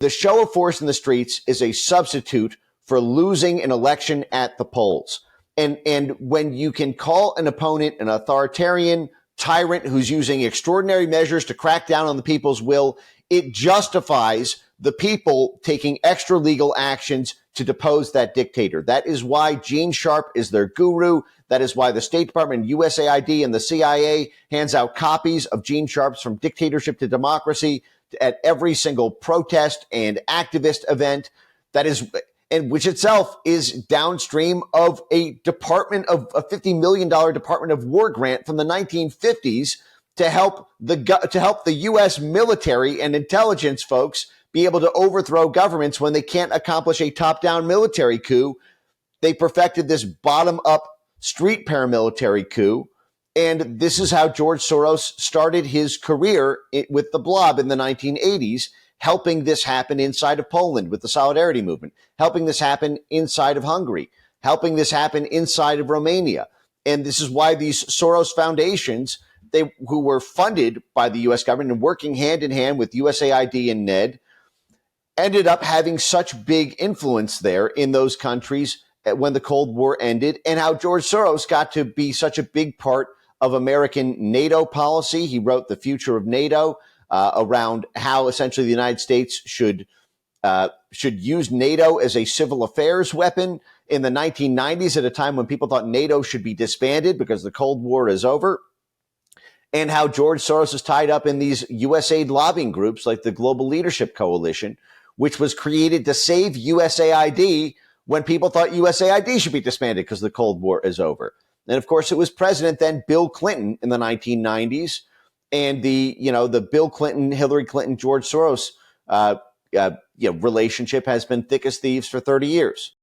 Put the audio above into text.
The show of force in the streets is a substitute for losing an election at the polls. And when you can call an opponent an authoritarian tyrant who's using extraordinary measures to crack down on the people's will, it justifies the people taking extra legal actions to depose that dictator. That is why Gene Sharp is their guru. That is why the State Department, USAID, and the CIA hands out copies of Gene Sharp's From Dictatorship to Democracy at every single protest and activist event. That is, and which itself is downstream of a $50 million Department of War grant from the 1950s to help the U.S. military and intelligence folks be able to overthrow governments when they can't accomplish a top-down military coup. They perfected this bottom-up street paramilitary coup. And this is how George Soros started his career with the Blob in the 1980s, helping this happen inside of Poland with the Solidarity Movement, helping this happen inside of Hungary, helping this happen inside of Romania. And this is why these Soros foundations, who were funded by the U.S. government and working hand in hand with USAID and NED, ended up having such big influence there in those countries when the Cold War ended, and how George Soros got to be such a big part of American NATO policy. He wrote The Future of NATO around how essentially the United States should use NATO as a civil affairs weapon in the 1990s, at a time when people thought NATO should be disbanded because the Cold War is over. And how George Soros is tied up in these USAID lobbying groups like the Global Leadership Coalition, which was created to save USAID when people thought USAID should be disbanded because the Cold War is over. And of course, it was President then Bill Clinton in the 1990s, and the Bill Clinton, Hillary Clinton, George Soros relationship has been thick as thieves for 30 years.